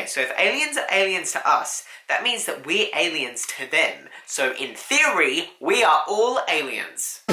so if aliens are aliens to us, that means that we're aliens to them. So in theory, we are all aliens.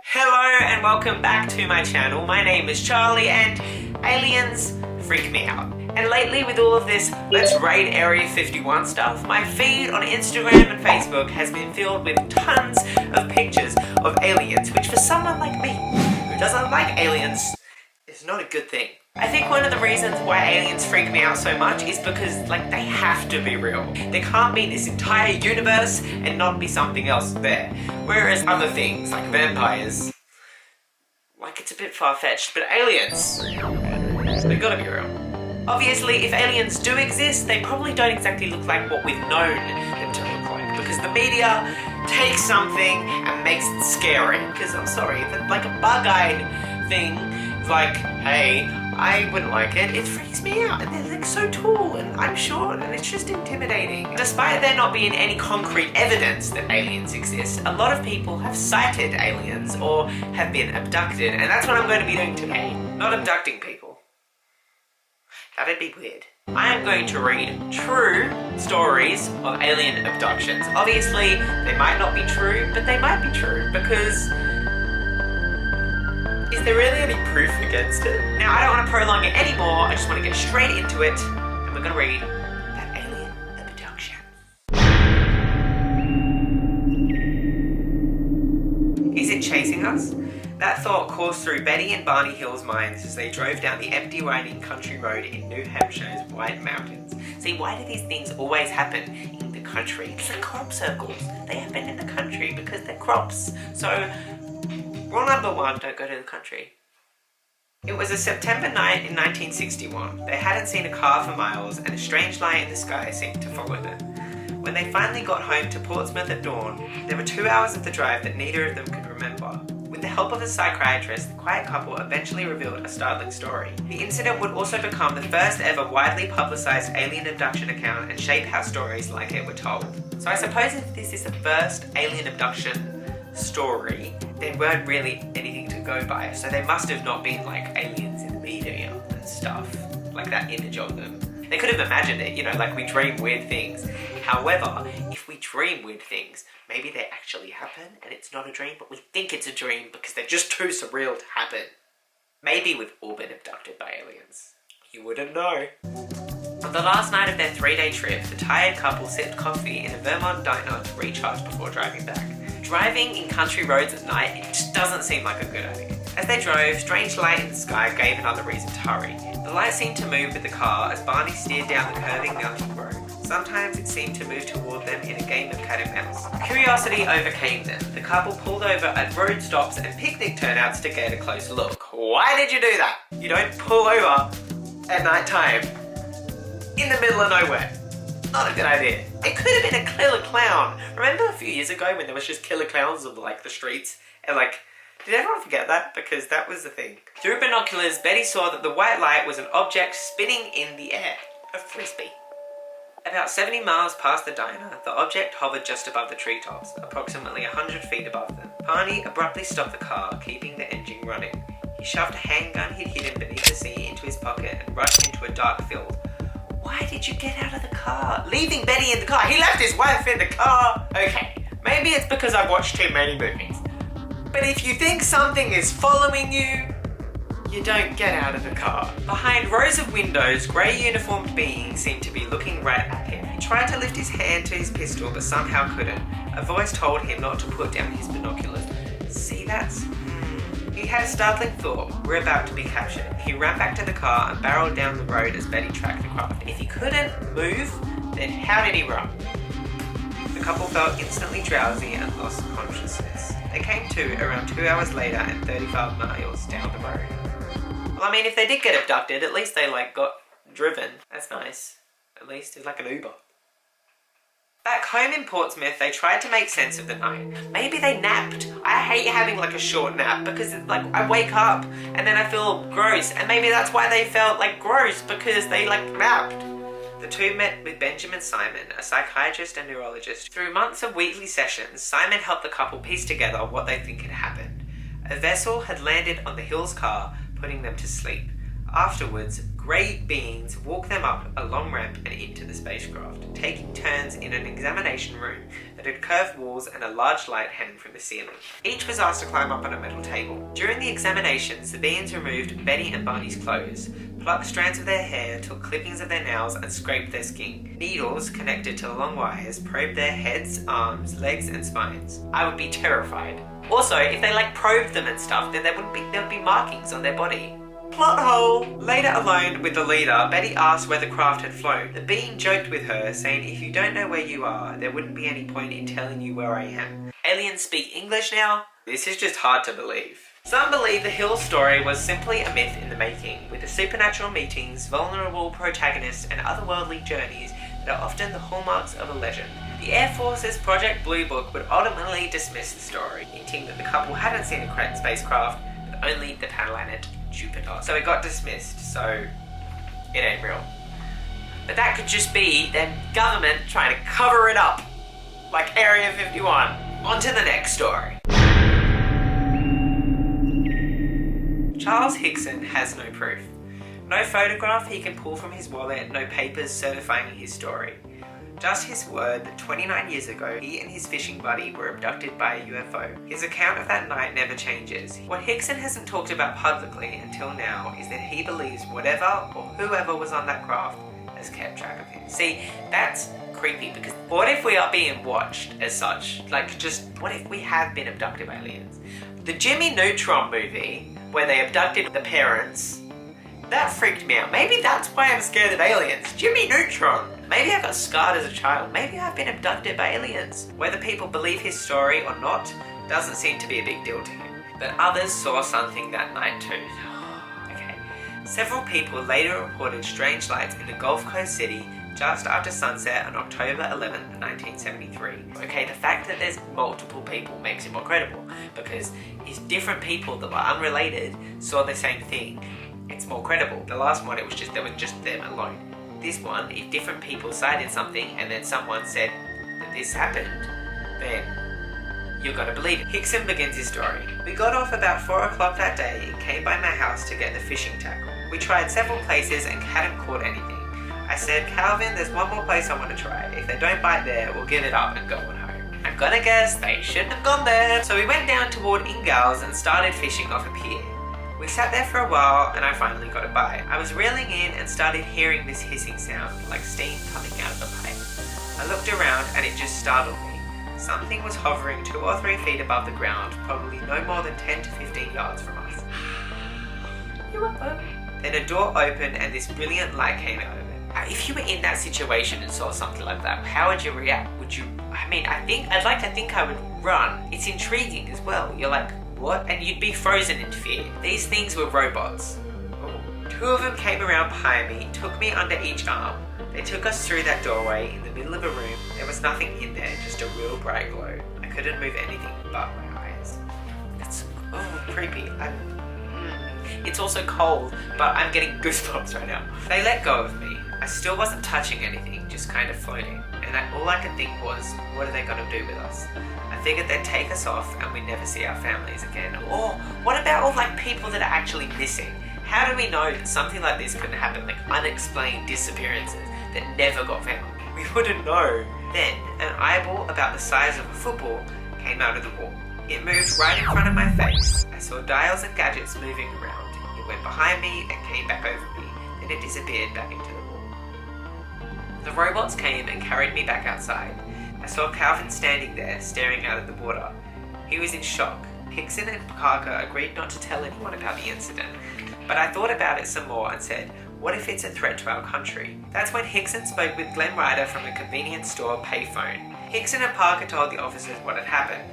Hello and welcome back to my channel. My name is Charlie and aliens freak me out. And lately with all of this let's raid Area 51 stuff, my feed on Instagram and Facebook has been filled with tons of pictures of aliens, which for someone like me who doesn't like aliens is not a good thing. I think one of the reasons why aliens freak me out so much is because, like, they have to be real. They can't be in this entire universe and not be something else there. Whereas other things, like vampires, like, it's a bit far-fetched, but aliens, they gotta be real. Obviously, if aliens do exist, they probably don't exactly look like what we've known them to look like, because the media takes something and makes it scary. Because, I'm sorry, like a bug-eyed thing, like, hey, I wouldn't like it. It freaks me out, and they're like so tall, and I'm short, and it's just intimidating. Despite there not being any concrete evidence that aliens exist, a lot of people have sighted aliens or have been abducted, and that's what I'm going to be doing today. Not abducting people. That'd be weird. I am going to read true stories of alien abductions. Obviously, they might not be true, but they might be true, because is there really any proof against it? Now, I don't want to prolong it anymore, I just want to get straight into it, and we're going to read that alien abduction. Is it chasing us? That thought coursed through Betty and Barney Hill's minds as they drove down the empty winding country road in New Hampshire's White Mountains. See, why do these things always happen in the country? It's like crop circles. They happen in the country because they're crops. So, rule number one, don't go to the country. It was a September night in 1961. They hadn't seen a car for miles, and a strange light in the sky seemed to follow them. When they finally got home to Portsmouth at dawn, there were 2 hours of the drive that neither of them could remember. With the help of a psychiatrist, the quiet couple eventually revealed a startling story. The incident would also become the first ever widely publicised alien abduction account and shape how stories like it were told. So I suppose if this is the first alien abduction story, there weren't really anything to go by, so they must have not been like aliens in the media and stuff, like that image of them. They could have imagined it, you know, like we dream weird things. However, if we dream weird things, maybe they actually happen and it's not a dream, but we think it's a dream because they're just too surreal to happen. Maybe we've all been abducted by aliens. You wouldn't know. On the last night of their 3-day trip, the tired couple sipped coffee in a Vermont diner to recharge before driving back. Driving in country roads at night, it just doesn't seem like a good idea. As they drove, strange light in the sky gave another reason to hurry. The light seemed to move with the car as Barney steered down the curving mountain road. Sometimes it seemed to move toward them in a game of cat and mouse. Curiosity overcame them. The couple pulled over at road stops and picnic turnouts to get a closer look. Why did you do that? You don't pull over at night time in the middle of nowhere. Not a good idea. It could have been a killer clown. Remember a few years ago when there was just killer clowns of like the streets? And like, did everyone forget that? Because that was the thing. Through binoculars, Betty saw that the white light was an object spinning in the air. A frisbee. About 70 miles past the diner, the object hovered just above the treetops, approximately 100 feet above them. Barney abruptly stopped the car, keeping the engine running. He shoved a handgun he'd hidden beneath the seat into his pocket and rushed into a dark field. Why did you get out of the car? Leaving Betty in the car. He left his wife in the car. Okay, maybe it's because I've watched too many movies. But if you think something is following you, you don't get out of the car. Behind rows of windows, grey uniformed beings seemed to be looking right at him. He tried to lift his hand to his pistol, but somehow couldn't. A voice told him not to put down his binoculars. See that? He had a startling thought. We're about to be captured. He ran back to the car and barreled down the road as Betty tracked the craft. If he couldn't move, then how did he run? The couple felt instantly drowsy and lost consciousness. They came to around 2 hours later and 35 miles down the road. Well, I mean, if they did get abducted, at least they, like, got driven. That's nice. At least it's like an Uber. Back home in Portsmouth, they tried to make sense of the night. Maybe they napped. I hate having, like, a short nap because, like, I wake up and then I feel gross. And maybe that's why they felt, like, gross, because they, like, napped. The two met with Benjamin Simon, a psychiatrist and neurologist. Through months of weekly sessions, Simon helped the couple piece together what they think had happened. A vessel had landed on the Hill's car, putting them to sleep. Afterwards, grey beings walked them up a long ramp and into the spacecraft, taking turns in an examination room that had curved walls and a large light hanging from the ceiling. Each was asked to climb up on a metal table. During the examinations, the beings removed Betty and Barney's clothes, plucked strands of their hair, took clippings of their nails, and scraped their skin. Needles connected to long wires probed their heads, arms, legs, and spines. I would be terrified. Also, if they probed them and stuff, then there would be markings on their body. Plot hole! Later alone with the leader, Betty asked where the craft had flown. The being joked with her, saying if you don't know where you are, there wouldn't be any point in telling you where I am. Aliens speak English now? This is just hard to believe. Some believe the Hill story was simply a myth in the making, with the supernatural meetings, vulnerable protagonists, and otherworldly journeys that are often the hallmarks of a legend. The Air Force's Project Blue Book would ultimately dismiss the story, hinting that the couple hadn't seen a cracked spacecraft, but only the planet Jupiter. So it got dismissed, so it ain't real. But that could just be the government trying to cover it up, like Area 51. On to the next story. Charles Hickson has no proof. No photograph he can pull from his wallet, no papers certifying his story. Just his word that 29 years ago, he and his fishing buddy were abducted by a UFO. His account of that night never changes. What Hickson hasn't talked about publicly until now is that he believes whatever or whoever was on that craft has kept track of him. See, that's creepy, because what if we are being watched as such? What if we have been abducted by aliens? The Jimmy Neutron movie, where they abducted the parents, that freaked me out. Maybe that's why I'm scared of aliens. Jimmy Neutron! Maybe I got scarred as a child. Maybe I've been abducted by aliens. Whether people believe his story or not doesn't seem to be a big deal to him. But others saw something that night too. Okay. Several people later reported strange lights in the Gulf Coast city just after sunset on October 11th, 1973. Okay, the fact that there's multiple people makes it more credible, because if different people that were unrelated saw the same thing, it's more credible. The last one, there were just them alone. This one, if different people cited something and then someone said that this happened, then you're gonna believe it. Hickson begins his story. We got off about 4 o'clock that day and came by my house to get the fishing tackle. We tried several places and hadn't caught anything. I said, Calvin, there's one more place I want to try. If they don't bite there, we'll give it up and go on home. I'm gonna guess they shouldn't have gone there. So we went down toward Ingalls and started fishing off a pier. We sat there for a while and I finally got a bite. I was reeling in and started hearing this hissing sound, like steam coming out of a pipe. I looked around and it just startled me. Something was hovering 2 or 3 feet above the ground, probably no more than 10 to 15 yards from us. UFO. Then a door opened and this brilliant light came out of it. If you were in that situation and saw something like that, how would you react? I'd like to think I would run. It's intriguing as well. You're like, what? And you'd be frozen in fear. These things were robots. Ooh. 2 of them came around behind me, took me under each arm. They took us through that doorway in the middle of a room. There was nothing in there, just a real bright glow. I couldn't move anything but my eyes. That's creepy. It's also cold, but I'm getting goosebumps right now. They let go of me. I still wasn't touching anything, just kind of floating. And all I could think was, what are they going to do with us? I figured they'd take us off and we'd never see our families again. Or what about all people that are actually missing? How do we know that something like this could happen, like unexplained disappearances that never got found? We wouldn't know. Then an eyeball about the size of a football came out of the wall. It moved right in front of my face. I saw dials and gadgets moving around. It went behind me and came back over me. Then it disappeared back into the wall. The robots came and carried me back outside. I saw Calvin standing there, staring out at the water. He was in shock. Hickson and Parker agreed not to tell anyone about the incident, but I thought about it some more and said, what if it's a threat to our country? That's when Hickson spoke with Glenn Ryder from a convenience store payphone. Hickson and Parker told the officers what had happened.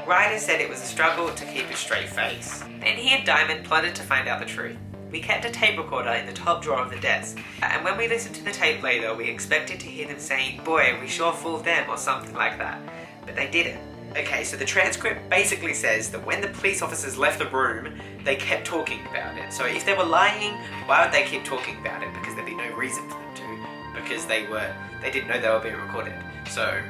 Ryder said it was a struggle to keep a straight face. Then he and Diamond plotted to find out the truth. We kept a tape recorder in the top drawer of the desk, and when we listened to the tape later, we expected to hear them saying, boy, we sure fooled them, or something like that. But they didn't. Okay, so the transcript basically says that when the police officers left the room, they kept talking about it. So if they were lying, why would they keep talking about it? Because there'd be no reason for them to, because they didn't know they were being recorded. So,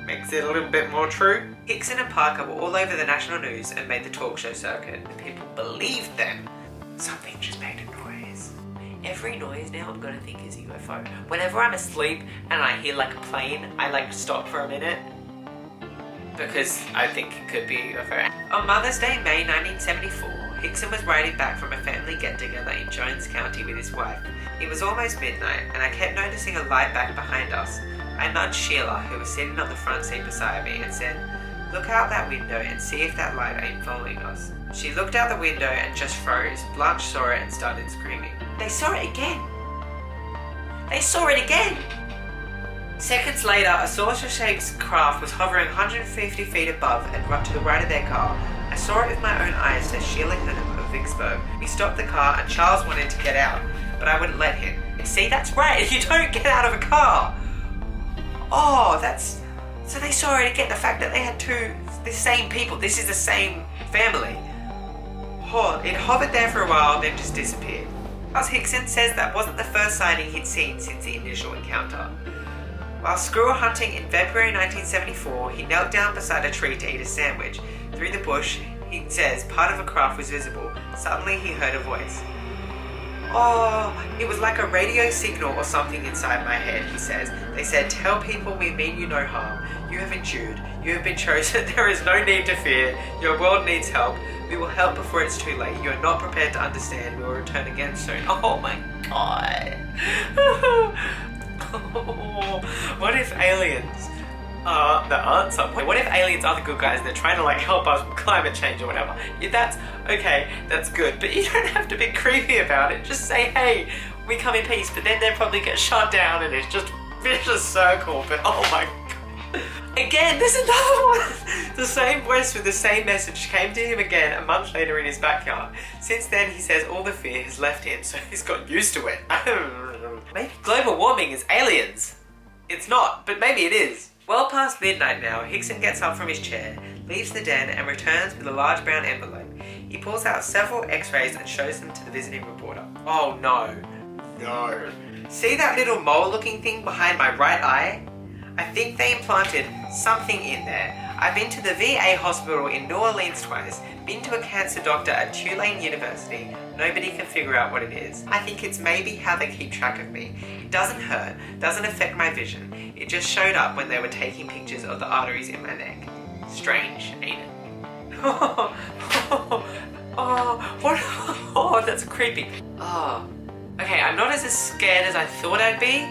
makes it a little bit more true. Hickson and Parker were all over the national news and made the talk show circuit, and people believed them. Something just made a noise. Every noise now I'm gonna think is a UFO. Whenever I'm asleep and I hear like a plane, I like stop for a minute because I think it could be a UFO. On Mother's Day, May 1974, Hickson was riding back from a family get-together in Jones County with his wife. It was almost midnight, and I kept noticing a light back behind us. I nudged Sheila, who was sitting on the front seat beside me, and said, "Look out that window and see if that light ain't following us." She looked out the window and just froze. Blanche saw it and started screaming. They saw it again! They saw it again! Seconds later, a saucer-shaped craft was hovering 150 feet above and right to the right of their car. I saw it with my own eyes, says Sheila Hurnham of Vicksburg. We stopped the car and Charles wanted to get out, but I wouldn't let him. See, that's right, you don't get out of a car! Oh, that's... So they saw it again, the fact that they had the same people, this is the same family. Oh, it hovered there for a while, then just disappeared. Charles Hickson says that wasn't the first sighting he'd seen since the initial encounter. While squirrel hunting in February 1974, he knelt down beside a tree to eat a sandwich. Through the bush, he says, part of a craft was visible. Suddenly he heard a voice. Oh, it was like a radio signal or something inside my head, he says. They said, "Tell people we mean you no harm. You have endured. You have been chosen. There is no need to fear. Your world needs help. We will help before it's too late. You are not prepared to understand. We will return again soon." Oh my god. What if aliens are the answer? What if aliens are the good guys and they're trying to like help us with climate change or whatever? Yeah, that's okay, that's good, but you don't have to be creepy about it. Just say, hey, we come in peace, but then they'll probably get shot down and it's just a vicious circle. But oh my god. Again, there's another one! The same voice with the same message came to him again a month later in his backyard. Since then, he says all the fear has left him, so he's got used to it. Maybe global warming is aliens. It's not, but maybe it is. Well past midnight now, Hickson gets up from his chair, leaves the den and returns with a large brown envelope. He pulls out several x-rays and shows them to the visiting reporter. Oh no. No. See that little mole-looking thing behind my right eye? I think they implanted something in there. I've been to the VA hospital in New Orleans twice, been to a cancer doctor at Tulane University. Nobody can figure out what it is. I think it's maybe how they keep track of me. It doesn't hurt, doesn't affect my vision. It just showed up when they were taking pictures of the arteries in my neck. Strange, ain't it? What? Oh, that's creepy. Oh, okay, I'm not as scared as I thought I'd be,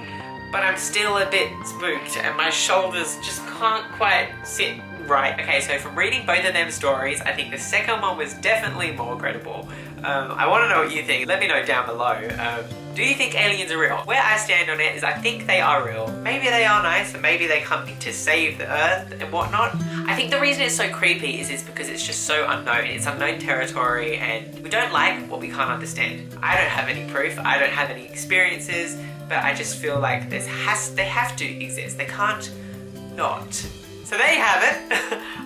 but I'm still a bit spooked and my shoulders just can't quite sit right. Okay, so from reading both of them stories, I think the second one was definitely more credible. I want to know what you think. Let me know down below. Do you think aliens are real? Where I stand on it is I think they are real. Maybe they are nice, and maybe they come to save the Earth and whatnot. I think the reason it's so creepy is because it's just so unknown. It's unknown territory, and we don't like what we can't understand. I don't have any proof. I don't have any experiences, but I just feel like they have to exist. They can't not. So there you have it.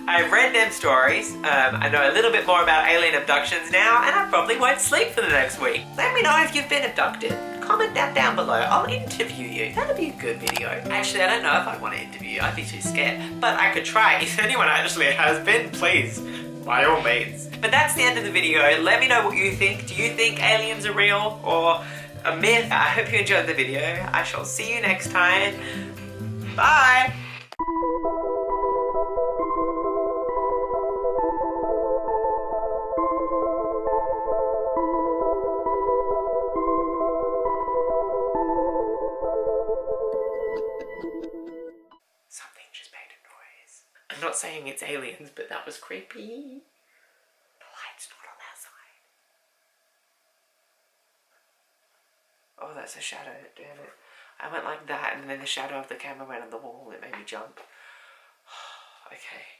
I've read them stories. I know a little bit more about alien abductions now, and I probably won't sleep for the next week. Let me know if you've been abducted. Comment that down below. I'll interview you. That'd be a good video. Actually, I don't know if I'd want to interview you. I'd be too scared. But I could try. If anyone actually has been, please, by all means. But that's the end of the video. Let me know what you think. Do you think aliens are real or a myth? I hope you enjoyed the video. I shall see you next time. Bye. Something just made a noise. I'm not saying it's aliens, but that was creepy. The light's not on that side. Oh, that's a shadow, damn it. I went like that and then the shadow of the camera went on the wall. It made me jump. Okay.